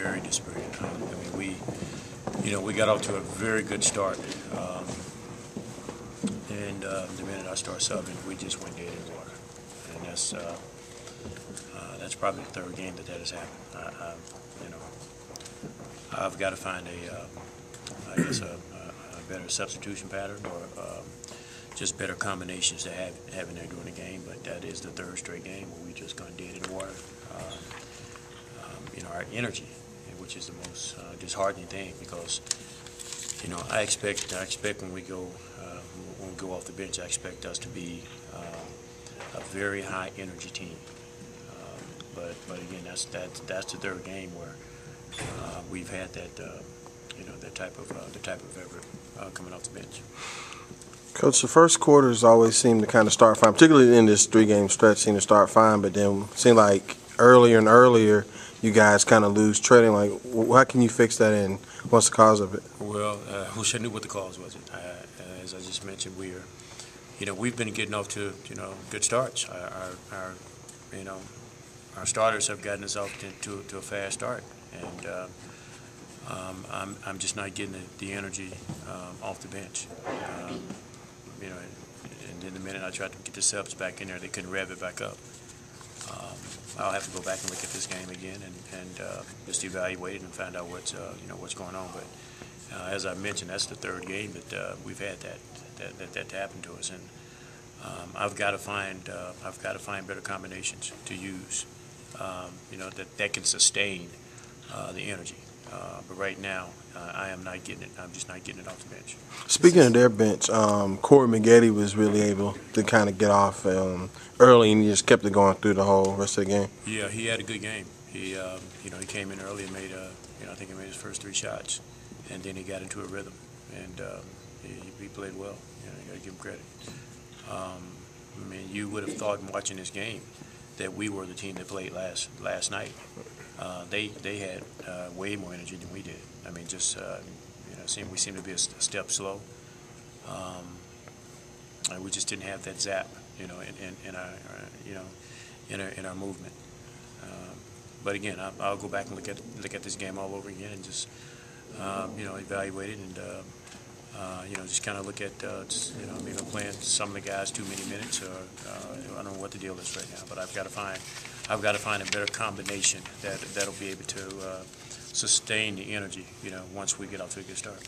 very dispirited. I mean, we got off to a very good start, and the minute I start subbing, we just went dead in the water, and that's probably the third game that has happened. I've got to find I guess a better substitution pattern or just better combinations to have in there during the game. But that is the third straight game where we just gone dead in the water. Our energy, which is the most disheartening thing, because I expect when we go off the bench, I expect us to be a very high energy team. But again, that's the third game where we've had that the type of effort coming off the bench. Coach, the first quarters always seem to kind of start fine, particularly in this three-game stretch, seem to start fine, but then it seemed like earlier and earlier you guys kind of lose treading. Like, how can you fix that, and what's the cause of it? Well, I wish I knew what the cause was. As I just mentioned, we've been getting off to good starts. Our starters have gotten us off to a fast start, and I'm just not getting the energy off the bench. And then the minute I tried to get the subs back in there, they couldn't rev it back up. I'll have to go back and look at this game again and just evaluate it and find out what's going on. But as I mentioned, that's the third game that we've had that happen to us, and I've got to find better combinations to use, that can sustain the energy. But right now, I am not getting it. I'm just not getting it off the bench. Speaking of their bench, Corey Maggette was really able to kind of get off early, and he just kept it going through the whole rest of the game. Yeah, he had a good game. He came in early and made I think he made his first 3 shots, and then he got into a rhythm, and he played well. You got to give him credit. I mean, you would have thought in watching this game that we were the team that played last night. They had way more energy than we did. I mean, just we seemed to be a step slow. We just didn't have that zap, in our movement. But again, I'll go back and look at this game all over again and just evaluate it and just kind of look at maybe I'm playing some of the guys too many minutes, or I don't know what the deal is right now. But I've got to find a better combination that'll be able to sustain the energy, once we get off to a good start.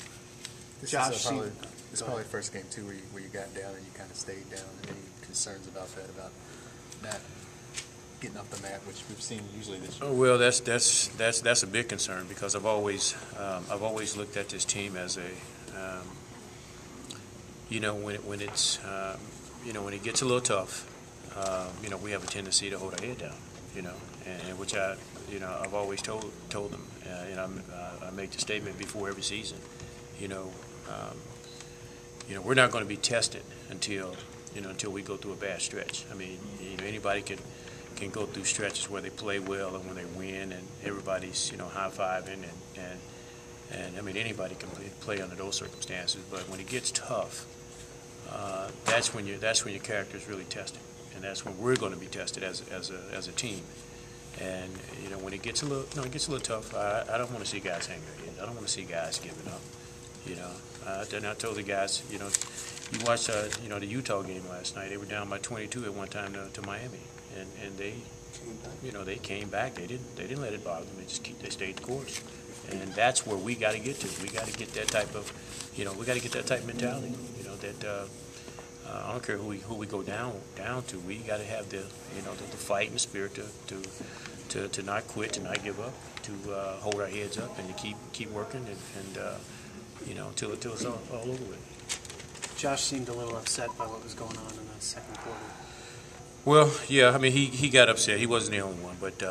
This is probably the first game too where you got down and you kind of stayed down. Any concerns about that, about not getting off the mat, which we've seen usually this year? Oh, well, that's a big concern, because I've always looked at this team as a when it gets a little tough, we have a tendency to hold our head down, and which I've always told them, I make the statement before every season, we're not going to be tested until we go through a bad stretch. I mean, anybody can go through stretches where they play well and when they win and everybody's high-fiving and I mean, anybody can play under those circumstances. But when it gets tough, that's when your character is really tested, and that's when we're going to be tested as a team. And when it gets a little tough, I don't want to see guys hang their heads. I don't want to see guys giving up. And I told the guys, you watched the Utah game last night. They were down by 22 at one time to Miami, and they came back. They didn't let it bother them. They stayed the course. And that's where we got to get to. We got to get that type of, we got to get that type of mentality. That I don't care who we go down to. We got to have the fight and the spirit to not quit, to not give up, to hold our heads up and to keep working and till it's all over with. Josh seemed a little upset by what was going on in the second quarter. Well, yeah, I mean he got upset. He wasn't the only one, but.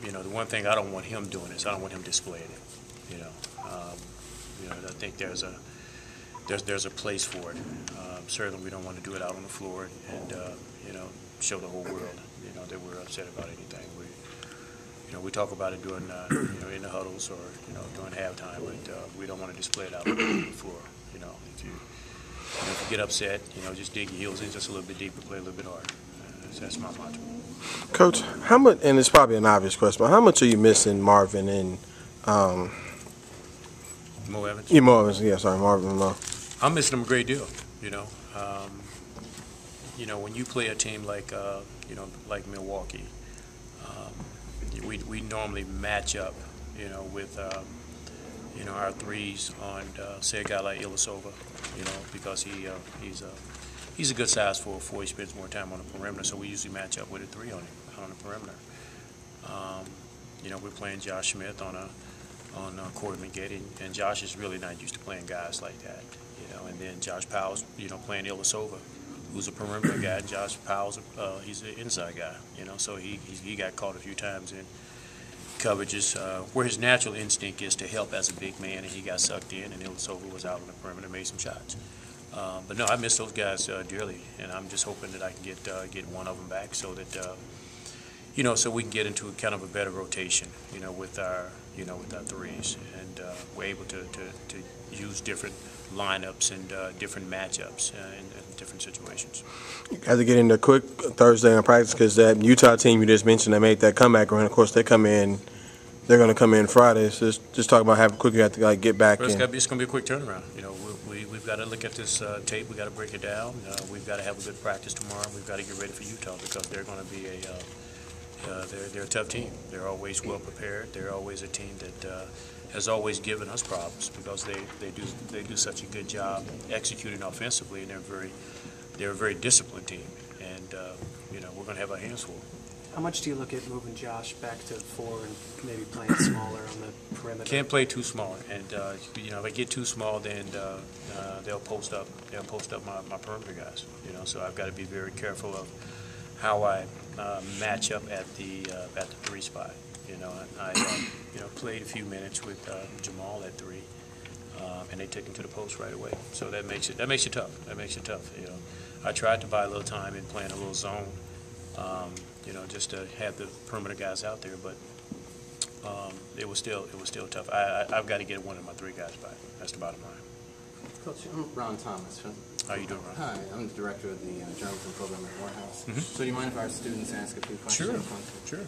The one thing I don't want him doing is I don't want him displaying it. I think there's a place for it. Certainly, we don't want to do it out on the floor and show the whole world that we're upset about anything. We talk about it during in the huddles or during halftime, but we don't want to display it out on the floor. If you get upset, just dig your heels in just a little bit deeper, play a little bit harder. That's my mantra. Coach, how much, and it's probably an obvious question, but how much are you missing Marvin and Mo Evans. Yeah, Marvin. Yeah, sorry, Marvin Mo. I'm missing him a great deal. When you play a team like like Milwaukee, we normally match up, with our threes on say a guy like Ilyasova, because he's a good size for a four. He spends more time on the perimeter, so we usually match up with a three on the perimeter. We're playing Josh Smith on Corey Maggette, and Josh is really not used to playing guys like that, And then Josh Powell's, playing Ilyasova, who's a perimeter guy. And Josh Powell's, he's an inside guy, So he got caught a few times in coverages where his natural instinct is to help as a big man, and he got sucked in, and Ilyasova was out on the perimeter and made some shots. But no, I miss those guys dearly, and I'm just hoping that I can get one of them back so that so we can get into kind of a better rotation, with our threes, and we're able to use different lineups and different matchups in different situations. You guys are getting a quick Thursday on practice because that Utah team you just mentioned that made that comeback run. Of course, they're going to come in Friday. So just talk about how quick you have to get back in. It's going to be a quick turnaround. We've got to look at this tape. We've got to break it down. We've got to have a good practice tomorrow. We've got to get ready for Utah because they're going to be they're a tough team. They're always well prepared. They're always a team that has always given us problems because they do such a good job executing offensively, and they're a very disciplined team. And we're going to have our hands full. How much do you look at moving Josh back to 4 and maybe playing smaller on the perimeter? Can't play too small, and if I get too small, then they'll post up. They'll post up my perimeter guys. So I've got to be very careful of how I match up at the 3 spot. I played a few minutes with Jamal at 3, and they took him to the post right away. So that makes it tough. I tried to buy a little time in playing a little zone. Just to have the perimeter guys out there, but it was still tough. I've got to get one of my 3 guys back. That's the bottom line. Coach, I'm Ron Thomas. How you doing, Ron? Hi, I'm the director of the journalism program at Morehouse. So do you mind if our students ask a few questions? Sure.